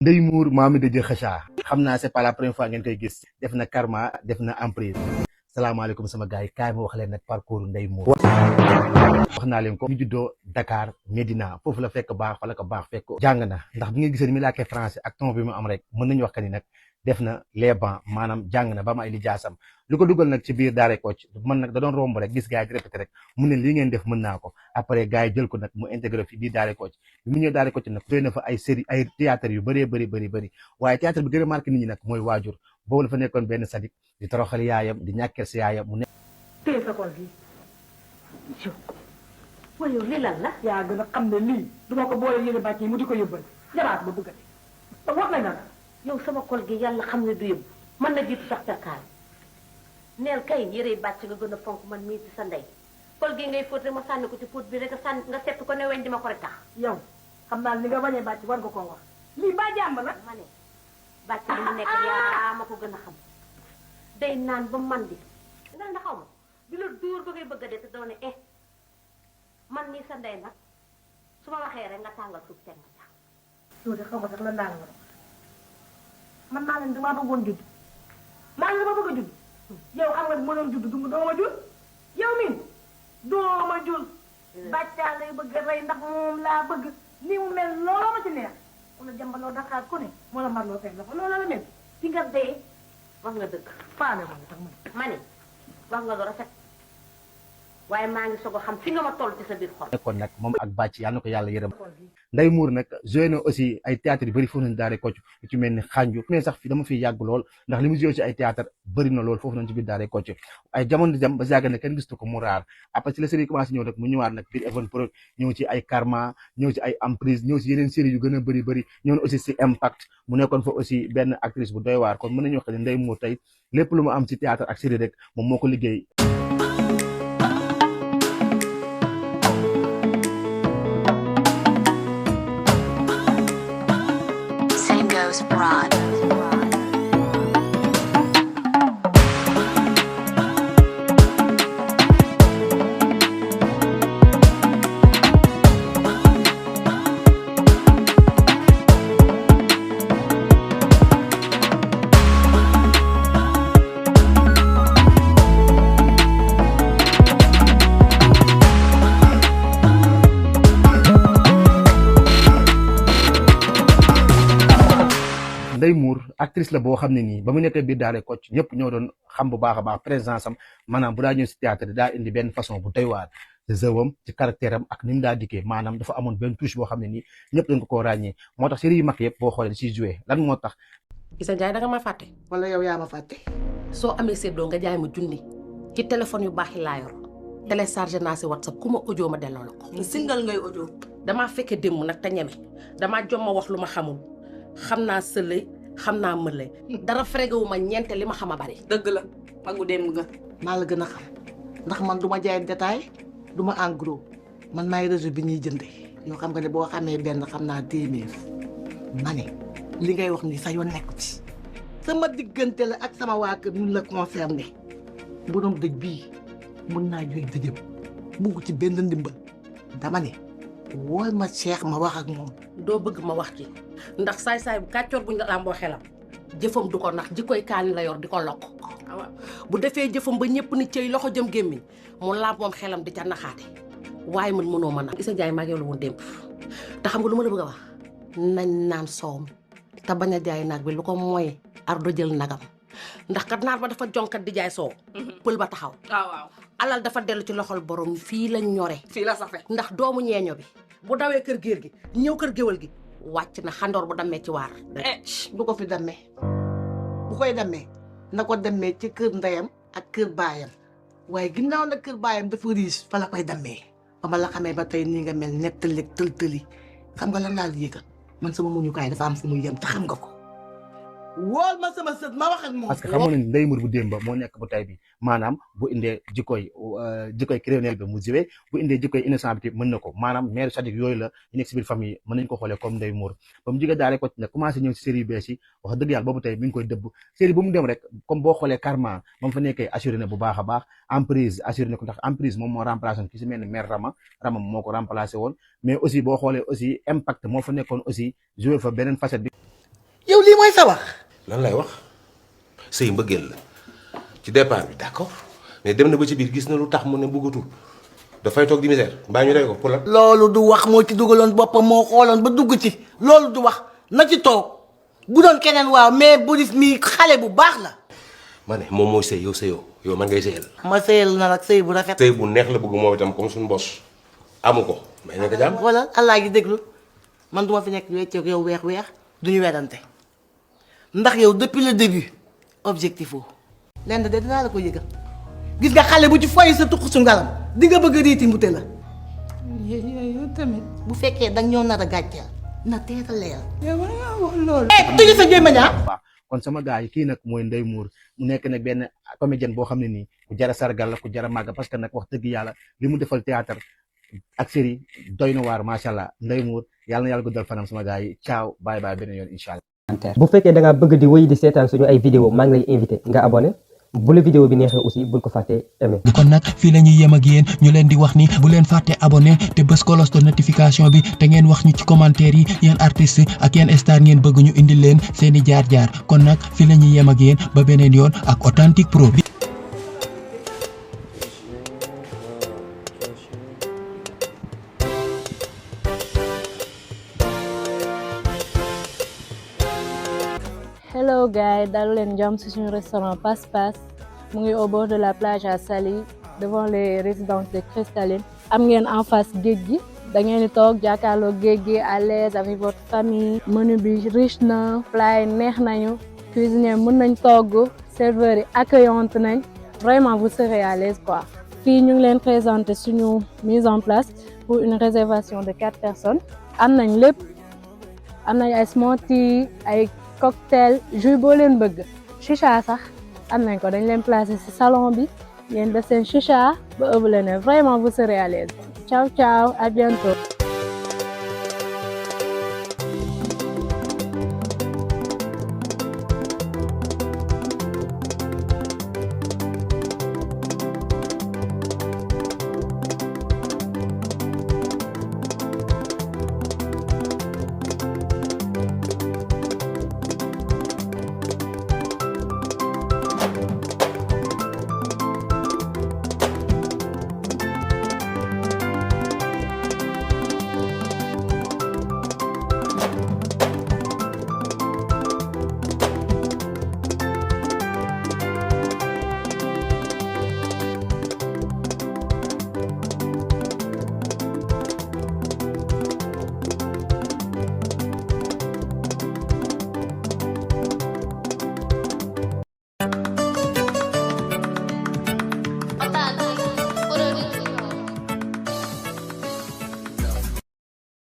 Ndeye Mour Mami de Kheucha xam naa c'est pas la première fois ngeen koy gis def na Karma def na Emprise. salaamaaleykum sama gars yi kaay ma wax leen nag parcours Ndeye Mour. wax naa leen ko ñu juddoo Dakar Médina foofu la fekk baax fa la ko baax fekk jàng na ndax bi nga gisee ni mi làkkee français ak ton bi mu am rek mën nañu wax que ni nag def na les bancs maanaam jàng na ba ma ay li jaasam lu ko dugal nag ci biir Daaray Kocc man nag da doon romb rek gis gars yi di répété rek mu ne lii ngeen def mën naa ko après gars yi jël ko nag mu intégré fi biir Daaray Kocc bi mu ñëw Daaray Kocc nag doy na fa ay série ay théâtre yu bëree bëri waaye théâtre bi gën a marqué nit ñi nag mooy waajur boobu la fa nekkoon benn sadik di toroxal yaayam di ñàkkeel si yaayam mu ne téye sa kol fii yow waaye yow lii lan la yaa gën a xam ne lii duma ko boole yële bàcc yi mu di ko yóbbal jaraat ba bëggati te wax nañ la yow sama kol gi yàlla xam ne du yëbb mën na jiitu sax perkaal neel kay yërey bàcc nga gën a fonk man mii ci sa ndey kol gi ngay fóot rek ma sànni ko ci fóot bi rek nga sepp ko ne weñ di ma ko rek tax yow xam naa li nga bañee bàcc war nga koo wax lii ba jàmb la ma ne bàcc li mu nekk yaa ma ko gën a xam day naan ba man di naan da xaw ma di la dóor ba ngay bëgg a dee te doo ne man mii sa ndey nag su ma waxee rek nga tàngal suuf teg ma tax yow de xaw ma sax la naan nga man naa leen damaa bëggoon judd maa ngi dama bëgg a judd yow xam nga ne ma doon judd doo ma jur yow mii doo ma jur bàccaa lay bëgg a rey ndax moom laa bëgg ni mu mel looloo ma ci neex wala jàmbaloo Dakar ku ne moo la marloo fekk la fa loolu la mel fi nga dee wax nga dëgg faale ma sax ma ne wax nga lu rafet waaye maa ngi soog a xam fi nga ma toll ci sa biir xol. nekkoon nag moom ak bàcc yàlla na ko yàlla yërëm Ndeye Mour nag joué na aussi ay théâtre yu bëri foofu nañu Daaray Kocc yu ci mel ni xànju mais sax fi dama fiy yàgg lool ndax li mu joué ci ay théâtre bëri na lool foofu nañu ci biir Daaray Kocc ay jamono di dem ba yàgg ne kenn gistu ko mu raar après ci la série commencé ñëw nag mu ñëwaat nag biir Even Prod ñëw ci ay Karma ñëw ci ay Emprise ñëw ci yeneen série yu gën a bëri ñëw na aussi ci Impact mu nekkoon fa aussi benn actrice bu doy waar kon mën nañu wax ne Ndeye Mour tey lépp lu mu am ci théâtre ak série rek moom moo ko liggéey. Broad. Ndeye Mour actrice la boo xam ne nii ba mu nekkee biir Daaray Kocc ñëpp ñoo doon xam bu baax a baax présence am maanaam bu daa ñëw si théâtre daa indi benn façon bu doy waar ci jëwam ci caractère am ak ni mu daa dikkee maanaam dafa amoon benn touche boo xam ne nii ñëpp dañ ko koo ràññee moo tax série yu mag yëpp boo xoolee si joué lan moo tax. Issa Ndiaye da nga ma fàtte. wala yow yaa ma fàtte. soo amee séddoo nga jaay ma junni ci téléphone yu baax yi laa yor téléchargé naa si WhatsApp ku ma audio ma delloo la ko. single ngay audio. damaa fekke démb nag te ñeme damaa jom ma wax lu ma xamul xam naa sëlay xam naa mëlay dara frégewu ma ñeente li ma xam a bari. dëgg la magu dem nga. maa la gën a xam ndax man du ma jaay détail du ma en gros man maay réseau bi ñuy jënde yoo xam nga ne boo xamee benn xam naa téeméer ma ne li ngay wax ni sa yoon nekku ci sama diggante la ak sama waa kër ñun la concerné borom dëj bii mun naa jóg dëjëm bugg ci benn ndimbal dama ne wool ma Cheikh ma wax ak moom. doo bëgg ma wax ci ndax saay-saay bu kàccoor buñ la làmboo xelam jëfam du ko nax jikkoy kaani la yor di ko lokk bu defee jëfam ba ñëpp ni cëy loxo jëm gémmiñ mu làmb moom xelam di ca naxaate waaye man mënoo ma nax Issa Ndiaye maa ngi la woon démb te xam nga lu ma la bëgg a wax nañ naan soowam te bañ a jaay naag bi lu ko mooy ardo jël nagam ndax kat naar ba dafa jonkat di jaay soow pël ba taxaw waaw alal dafa dellu ci loxol borom fii lañ ñore fii la safe ndax doomu ñeeño bi bu dawee kër géer gi ñëw kër géwal gi wàcc na xandoor bu dammee ci waar. bu ko fi dammee bu koy dammee na ko dammee ci kër ndeyam ak kër baayam waaye ginnaaw nag kër baayam dafa riis fa la koy dammee ba ma la xamee ba tey nii nga mel nettali tël-tëli xam nga lan laa la yëgal man sama muñukaay dafa am fu muy yem te xam nga ko wool ma sama sët ma wax ak moom. parce que xamoon nañu Ndeye Mour bu démb moo nekk bu tay bi maanaam bu indee jikkoy criminel bi mu jiwee bu indee jikkoy innocent bi mën na ko maanaam mère Sadik yooyu la ñu nekk si biir famille mën nañu ko xoolee comme Ndeye Mour ba mu jógee Daaray Kocc nag commencé ñëw si série yu bees yi wax dëgg yàlla boobu tey mi ngi koy dëbb série bu mu dem rek comme boo xoolee Karma ba mu fa nekkee assuré na bu baax a baax Emprise assuré na ko ndax Emprise moom moo remplacé woon ki si mel ni mère Rama moo ko remplacé woon mais aussi boo xoolee aussi Impact moo fa nekkoon aussi joué fa beneen facette bi yow lii mooy sa wax. lan lay wax sëy mbëggeel la ci départ bi d'accord mais dem na ba ci biir gis na lu tax mu ne bëggatul dafay toog di misère mbaa ñu rey ko pour la. loolu du wax moo ci dugaloon boppam moo xooloon ba dugg ci loolu du wax na ci toog bu doon keneen waaw mais Boris mii xale bu baax la. ma ne moom mooy sëy yow sëyoo yow man ngay sëyal. ma sëyal na nag sëy bu rafet. sëy bu neex la bëgg moom itam comme suñu bos amu ko may na ko jàmm. voilà allah gi déglu man duma fi nekk wecceeg yow weex duñu wedante ndax yow depuis le début objectif woo lenn de dinaa la ko yëgal gis nga xale bu ci foy sa tuq su ngalam di nga bëgg a riiti mbute la yow tamit bu fekkee danga ñoo nar a gàcceel na teel a leer. yow war ngaa wax loolu. tëj sa gémmiñ ah. waaw kon sama gars yi kii nag mooy Ndeye Mour mu nekk nag benn comédienne boo xam ne nii ku jara sargal la ku jara màgg parce que nag wax dëgg yàlla li mu defal théâtre ak série doy na waar macha allah Ndeye Mour yàlla na yàlla guddal fanam sama gars yi ciao bye bye beneen yoon incha allah. bu fekkee da ngaa bëgg di wéy di seetaan suñu ay vidéo maa ngi lay invité nga abonné bu la vidéo bi neexee aussi bul ko fàtte aimé. kon nag fii la ñuy yem ak yéen ñu leen di wax ni bu leen fàtte abonné te bës cloche de notification bi te ngeen wax ñu ci commentaire yi yéen artistes ak yéen star ngeen bëgg ñu indil leen seeni jaar-jaar kon nag fii la ñuy yem ak yéen ba beneen yoon ak Authentique Pro. Hello guys, dalu leen jàmm ci suñu restaurant Passe Passe mu ngi au bord de la plage à Saly devant les résidences de Cristalline am ngeen en face géej gi da ngeen di toog jàkkaarloo géej gi à l'aise avec votre famille menu bi riche na plat yi neex nañu cuisinier mën nañ togg serveurs yi accueillante nañ vraiment vous serez à l'aise quoi. fii ñu ngi leen présenter suñu mise en place pour une réservation de 4 personnes am nañ lépp am nañ ay smoothie ay cocktail jus boo leen bëgg chicha sax am nañ ko dañ leen placer ci salon bi ngeen def seen chicha ba ëpp leen vraiment vous serez à l'aise ciao ciao à bientôt.